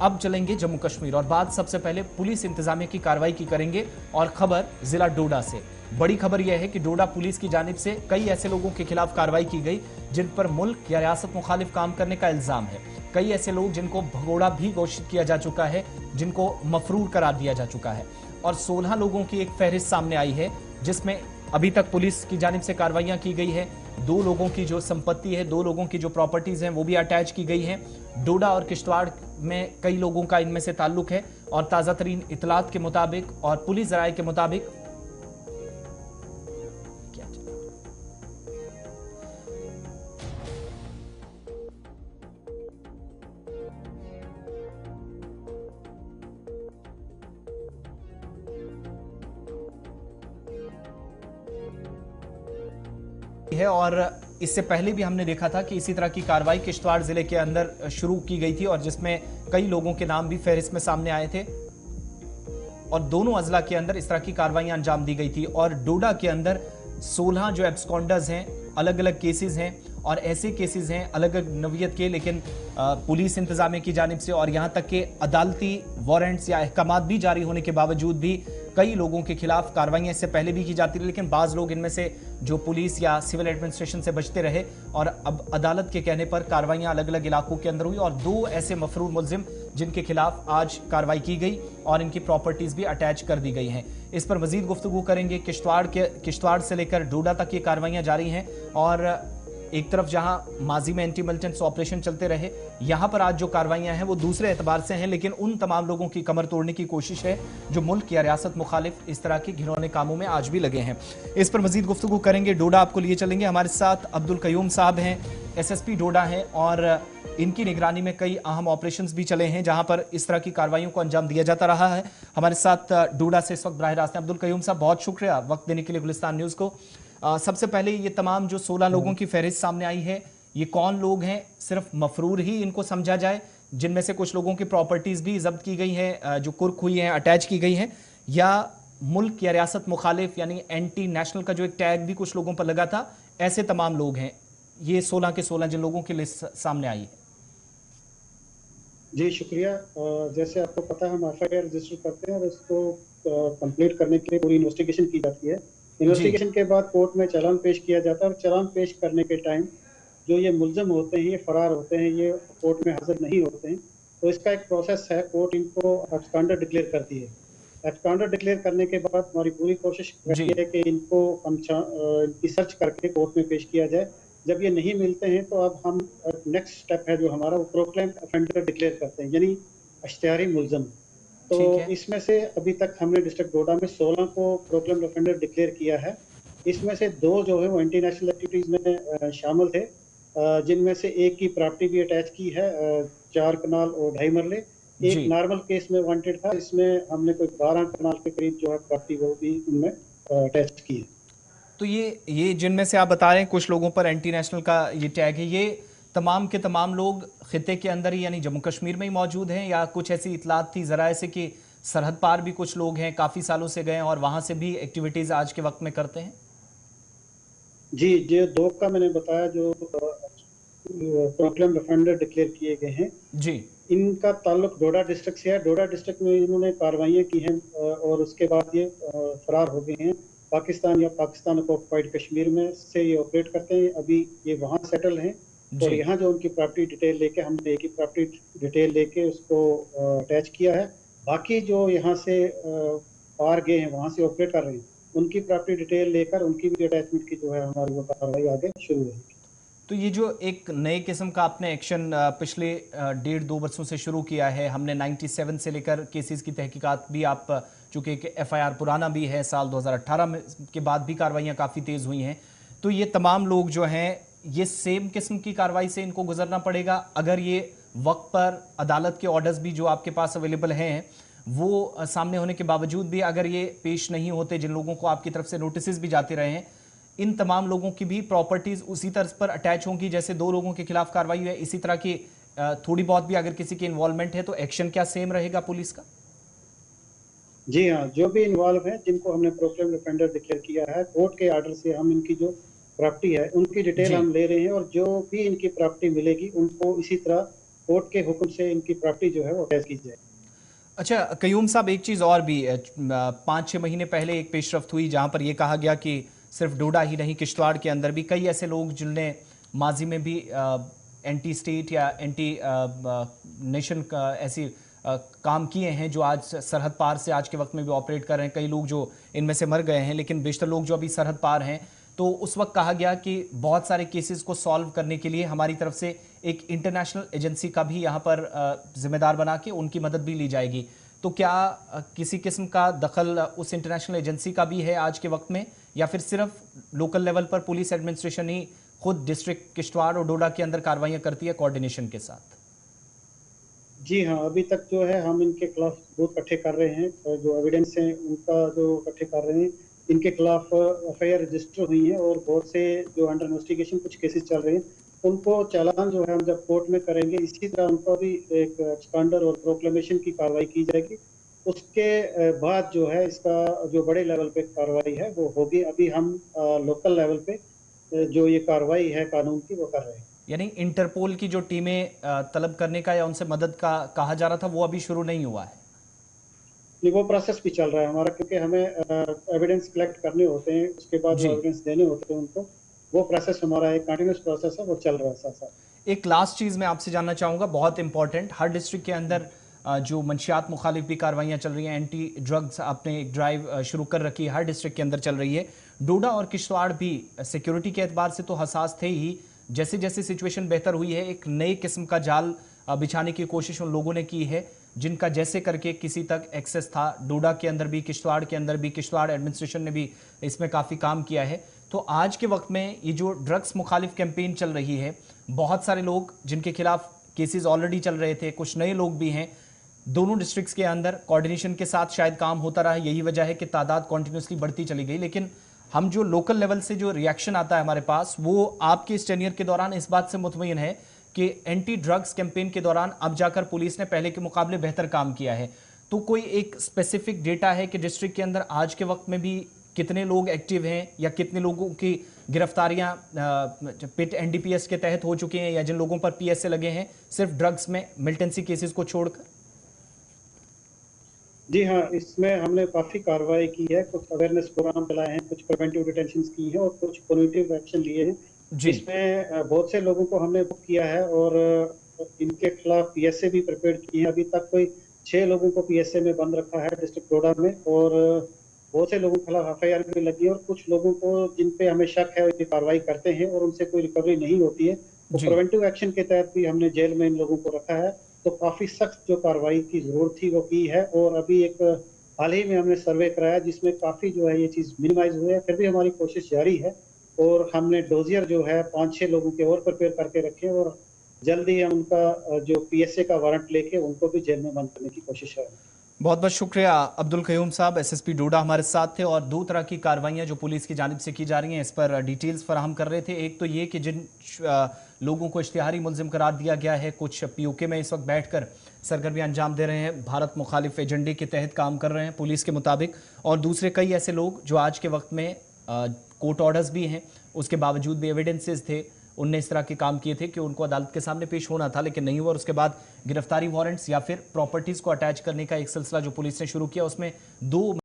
अब चलेंगे जम्मू कश्मीर और बात सबसे पहले पुलिस इंतजामिया की कार्रवाई की करेंगे और खबर जिला डोडा से। बड़ी खबर यह है कि डोडा पुलिस की जानिब से कई ऐसे लोगों के खिलाफ कार्रवाई की गई जिन पर मुल्क या रियासत मुखालिफ काम करने का इल्जाम है। कई ऐसे लोग जिनको भगोड़ा भी घोषित किया जा चुका है, जिनको मफरूर करार दिया जा चुका है और 16 लोगों की एक फहरिस्त सामने आई है जिसमें अभी तक पुलिस की जानिब से कार्रवाइयां की गई है। 2 लोगों की जो संपत्ति है, 2 लोगों की जो प्रॉपर्टीज हैं वो भी अटैच की गई हैं। डोडा और किश्तवाड़ में कई लोगों का इनमें से ताल्लुक है और ताजा तरीन इतलात के मुताबिक और पुलिस राय के मुताबिक है। और इससे पहले भी हमने देखा था कि इसी तरह की कार्रवाई किश्तवाड़ जिले के अंदर शुरू की गई थी और जिसमें कई लोगों के नाम भी फहरिस्त में सामने आए थे और दोनों अजला के अंदर इस तरह की कार्रवाइयां अंजाम दी गई थी। और डोडा के अंदर 16 जो एब्सकॉन्डर्स हैं, अलग अलग केसेस हैं और ऐसे केसेस हैं अलग अलग नवीयत के, लेकिन पुलिस इंतजामिया की जानिब से और यहां तक के अदालती वारंट्स या अहकामात भी जारी होने के बावजूद भी कई लोगों के खिलाफ कार्रवाइयां इससे पहले भी की जाती रही, लेकिन बाज लोग इनमें से जो पुलिस या सिविल एडमिनिस्ट्रेशन से बचते रहे और अब अदालत के कहने पर कार्रवाइयां अलग अलग इलाकों के अंदर हुई और 2 ऐसे मफरूर मुलजिम जिनके खिलाफ आज कार्रवाई की गई और इनकी प्रॉपर्टीज भी अटैच कर दी गई हैं। इस पर मजीद गुफ्तगू करेंगे। किश्तवाड़ से लेकर डोडा तक ये कार्रवाइयां जारी हैं और एक तरफ जहां माजी में एंटी मिलिटेंट्स ऑपरेशन चलते रहे, यहां पर आज जो कार्रवाइयां हैं वो दूसरे एतबार से हैं, लेकिन उन तमाम लोगों की कमर तोड़ने की कोशिश है जो मुल्क या रियासत मुखालिफ इस तरह के घिनौने कामों में आज भी लगे हैं। इस पर मजीद गुफ्तगू करेंगे। डोडा आपको लिए चलेंगे। हमारे साथ अब्दुल कयूम साहब हैं, SSP डोडा हैं और इनकी निगरानी में कई अहम ऑपरेशंस भी चले हैं जहां पर इस तरह की कार्रवाइयों को अंजाम दिया जाता रहा है। हमारे साथ डोडा से इस वक्त बराह रास्त हैं अब्दुल कयूम साहब, बहुत शुक्रिया वक्त देने के लिए गुलिस्तान न्यूज़ को। सबसे पहले ये तमाम जो 16 लोगों की फहरिस्त सामने आई है, ये कौन लोग हैं? सिर्फ मफरूर ही इनको समझा जाए, जिनमें से कुछ लोगों की प्रॉपर्टीज भी जब्त की गई हैं, जो कुर्क हुई हैं, अटैच की गई हैं, या मुल्क या रियासत मुखालिफ यानी एंटी नेशनल का जो एक टैग भी कुछ लोगों पर लगा था, ऐसे तमाम लोग हैं ये 16 के 16 जिन लोगों की लिस्ट सामने आई है? जी शुक्रिया। जैसे आपको पता है, हम FIR रजिस्टर करते हैं और इसको कंप्लीट करने के लिए पूरी इन्वेस्टिगेशन की जाती है। इन्वेस्टिगेशन के बाद कोर्ट में चालान पेश किया जाता है और चालान पेश करने के टाइम जो ये मुल्ज़म होते हैं, ये फरार होते हैं, ये कोर्ट में हाजिर नहीं होते हैं, तो इसका एक प्रोसेस है। कोर्ट इनको एब्सकॉन्डर डिक्लेयर करती है। एब्सकॉन्डर डिक्लेयर करने के बाद हमारी पूरी कोशिश रहती है कि इनको हम इनकी सर्च करके कोर्ट में पेश किया जाए। जब ये नहीं मिलते हैं तो अब हम नेक्स्ट स्टेप है जो हमारा, वो प्रोक्लेम्ड ऑफेंडर डिक्लेयर करते हैं, यानी अश्तियारी मुल्ज़म। तो इसमें से अभी तक हमने डिस्ट्रिक्ट डोडा में 16 को प्रोक्लेम्ड ऑफेंडर डिक्लेयर किया है। इसमें से 2 जो है वो एंटी नेशनल एक्टिविटीज में शामिल थे, जिनमें से एक की प्रॉपर्टी भी अटैच की है, 4 कनाल और 2.5 मरले। एक नॉर्मल केस में वांटेड था, इसमें हमने कोई 12 कनाल के करीब जो है प्रॉपर्टी वो भी उनमें अटैच की है। तो ये जिनमें से आप बता रहे हैं कुछ लोगों पर एंटी नेशनल का ये टैग है, ये तमाम के तमाम लोग खिते के अंदर ही यानी जम्मू कश्मीर में ही मौजूद हैं, या कुछ ऐसी इतलात थी जराए से कि सरहद पार भी कुछ लोग हैं, काफ़ी सालों से गए और वहां से भी एक्टिविटीज़ आज के वक्त में करते हैं? जी, जो 2 का मैंने बताया जो प्रोक्लेम्ड ऑफेंडर डिक्लेयर किए गए हैं जी, इनका ताल्लुक डोडा डिस्ट्रिक्ट से है। डोडा डिस्ट्रिक्ट में इन्होंने कार्रवाइयाँ की हैं और उसके बाद ये फरार हो गए हैं। पाकिस्तान या पाकिस्तान को ऑक्युपाइड कश्मीर में से ये ऑपरेट करते हैं। अभी ये वहाँ सेटल हैं और यहाँ जो उनकी प्रॉपर्टी डिटेल लेके, हमने एक ही प्रॉपर्टी डिटेल लेके उसको अटैच किया है। बाकी जो यहाँ से पार गए हैं, वहाँ से ऑपरेट कर रहे हैं, उनकी प्रॉपर्टी डिटेल लेकर उनकी भी अटैचमेंट की जो है हमारी वो कार्रवाई आगे शुरू होगी। तो ये जो एक नए किस्म का आपने एक्शन पिछले 1.5-2 वर्षों से शुरू किया है, हमने 97 से लेकर केसेस की तहकीकात भी, आप चूँकि एक FIR पुराना भी है, साल 2018 में के बाद भी कार्रवाइयाँ काफ़ी तेज़ हुई हैं, तो ये तमाम लोग जो हैं ये सेम किस्म की कार्रवाई से इनको गुजरना पड़ेगा? अगर ये वक्त पर अदालत के ऑर्डर्स भी जो आपके पास अवेलेबल हैं वो सामने होने के बावजूद भी अगर ये पेश नहीं होते, जिन लोगों को आपकी तरफ से नोटिस भी जाते रहे हैं, इन तमाम लोगों की भी प्रॉपर्टीज उसी तर्ज पर अटैच होंगी जैसे 2 लोगों के खिलाफ कार्रवाई है? इसी तरह की थोड़ी बहुत भी अगर किसी की इन्वॉल्वमेंट है तो एक्शन क्या सेम रहेगा पुलिस का? जी हाँ, जो भी इन्वॉल्व हैं, जिनको हमने प्रोक्लेम्ड ऑफेंडर डिक्लेयर किया है, कोर्ट के आर्डर से हम इनकी जो प्रॉपर्टी है उनकी डिटेल हम ले रहे हैं और जो भी इनकी प्रॉपर्टी मिलेगी उनको इसी तरह कोर्ट के हुक्म से इनकी प्रॉपर्टी जो है वो अटैच की जाए। अच्छा कयूम साहब, एक चीज़ और भी 5-6 महीने पहले एक पेशरफ्त हुई जहां पर यह कहा गया कि सिर्फ डोडा ही नहीं, किश्तवाड़ के अंदर भी कई ऐसे लोग जिनने माजी में भी एंटी स्टेट या एंटी नेशन का ऐसी काम किए हैं जो आज सरहद पार से आज के वक्त में भी ऑपरेट कर रहे हैं। कई लोग जो इनमें से मर गए हैं, लेकिन बेशतर लोग जो अभी सरहद पार हैं, तो उस वक्त कहा गया कि बहुत सारे केसेस को सॉल्व करने के लिए हमारी तरफ से एक इंटरनेशनल एजेंसी का भी यहाँ पर जिम्मेदार बना के उनकी मदद भी ली जाएगी। तो क्या किसी किस्म का दखल उस इंटरनेशनल एजेंसी का भी है आज के वक्त में, या फिर सिर्फ लोकल लेवल पर पुलिस एडमिनिस्ट्रेशन ही खुद डिस्ट्रिक्ट किश्तवाड़ और डोडा के अंदर कार्रवाइयाँ करती है कोऑर्डिनेशन के साथ? जी हाँ, अभी तक जो है हम इनके खिलाफ सबूत इकट्ठे कर रहे हैं और जो एविडेंस है उनका जो इकट्ठे कर रहे हैं। इनके खिलाफ एफआईआर रजिस्टर हुई है और बहुत से जो अंडर इन्वेस्टिगेशन कुछ केसेस चल रहे हैं, उनको चालान जो है हम जब कोर्ट में करेंगे, इसी तरह उनको भी एक एक्सपांडर और प्रोक्लेमेशन की कार्रवाई की जाएगी। उसके बाद जो है इसका जो बड़े लेवल पे कार्रवाई है वो होगी। अभी हम लोकल लेवल पे जो ये कार्रवाई है कानून की वो कर रहे हैं। यानी इंटरपोल की जो टीमें तलब करने का या उनसे मदद का कहा जा रहा था वो अभी शुरू नहीं हुआ है? नहीं, वो प्रोसेस भी चल रहा है हमारा, क्योंकि हमें एविडेंस कलेक्ट करने होते हैं, उसके बाद जी। वो एविडेंस देने होते हैं उनको। वो प्रोसेस हमारा एक कंटिन्यूस प्रोसेस है, वो चल रहा है साथ साथ। एक लास्ट चीज़ मैं आपसे जानना चाहूँगा, बहुत इंपॉर्टेंट, हर डिस्ट्रिक्ट के अंदर जो मंशियात मुखालिफ भी कार्रवाइयाँ चल रही हैं, एंटी ड्रग्स आपने एक ड्राइव शुरू कर रखी है, हर डिस्ट्रिक्ट के अंदर चल रही है। डोडा और किश्तवाड़ भी सिक्योरिटी के एतबार से तो हसास थे ही, जैसे जैसे सिचुएशन बेहतर हुई है एक नए किस्म का जाल बिछाने की कोशिश उन लोगों ने की है जिनका जैसे करके किसी तक एक्सेस था। डोडा के अंदर भी, किश्तवाड़ के अंदर भी, किश्तवाड़ एडमिनिस्ट्रेशन ने भी इसमें काफ़ी काम किया है। तो आज के वक्त में ये जो ड्रग्स मुखालिफ कैंपेन चल रही है, बहुत सारे लोग जिनके खिलाफ केसेस ऑलरेडी चल रहे थे, कुछ नए लोग भी हैं, दोनों डिस्ट्रिक्ट्स के अंदर कोऑर्डिनेशन के साथ शायद काम होता रहा, यही वजह है कि तादाद कॉन्टिन्यूसली बढ़ती चली गई। लेकिन हम जो लोकल लेवल से जो रिएक्शन आता है हमारे पास, वो आपके इस टेन्योर के दौरान इस बात से मुतमईन है कि एंटी ड्रग्स कैंपेन के दौरान अब जाकर पुलिस ने पहले के मुकाबले बेहतर काम किया है। तो कोई एक स्पेसिफिक डेटा है कि डिस्ट्रिक्ट के अंदर आज के वक्त में भी कितने लोग एक्टिव हैं या कितने लोगों की गिरफ्तारियां पिट एनडीपीएस के तहत हो चुकी हैं, या जिन लोगों पर पीएसए लगे हैं सिर्फ ड्रग्स में मिलिटेंसी केसेस को छोड़कर? जी हाँ, इसमें हमने काफ़ी कार्रवाई की है, कुछ अवेयरनेस प्रोग्राम चलाए हैं, कुछ प्रिवेंटिव डिटेंशन की है और कुछ पॉजिटिव एक्शन लिए हैं। जी। इसमें बहुत से लोगों को हमने बुक किया है और इनके खिलाफ पीएसए भी प्रिपेयर किए हैं। अभी तक कोई 6 लोगों को पीएसए में बंद रखा है डिस्ट्रिक्ट डोडा में, और बहुत से लोगों के खिलाफ एफआईआर भी लगी है और कुछ लोगों को जिन पे हमें शक है ये कार्रवाई करते हैं और उनसे कोई रिकवरी नहीं होती है, तो प्रिवेंटिव एक्शन के तहत भी हमने जेल में इन लोगों को रखा है। तो काफी सख्त जो कार्रवाई की जरूरत थी वो की है, और अभी एक हाल ही में हमने सर्वे कराया जिसमें काफी जो है ये चीज मिनिमाइज हुई है। फिर भी हमारी कोशिश जारी है और हमने डोजियर जो है 5-6 लोगों के और प्रिपेयर करके रखे हैं, और जल्दी हम उनका जो पीएसए का वारंट लेके उनको भी जेल में बंद करने की कोशिश है। बहुत बहुत शुक्रिया अब्दुल कयूम साहब, एसएसपी डोडा हमारे साथ थे और दो तरह की कार्रवाइयां जो पुलिस की जानिब से की जा रही हैं इस पर डिटेल्स फराहम कर रहे थे। एक तो ये कि जिन लोगों को इश्तिहारी मुलजिम करार दिया गया है, कुछ पीओके में इस वक्त बैठकर सरगर्मियां अंजाम दे रहे हैं, भारत मुखालिफ एजेंडे के तहत काम कर रहे हैं पुलिस के मुताबिक, और दूसरे कई ऐसे लोग जो आज के वक्त में कोर्ट ऑर्डर्स भी हैं, उसके बावजूद भी एविडेंसेस थे, उनने इस तरह के काम किए थे कि उनको अदालत के सामने पेश होना था लेकिन नहीं हुआ, और उसके बाद गिरफ्तारी वारंट्स या फिर प्रॉपर्टीज़ को अटैच करने का एक सिलसिला जो पुलिस ने शुरू किया, उसमें 2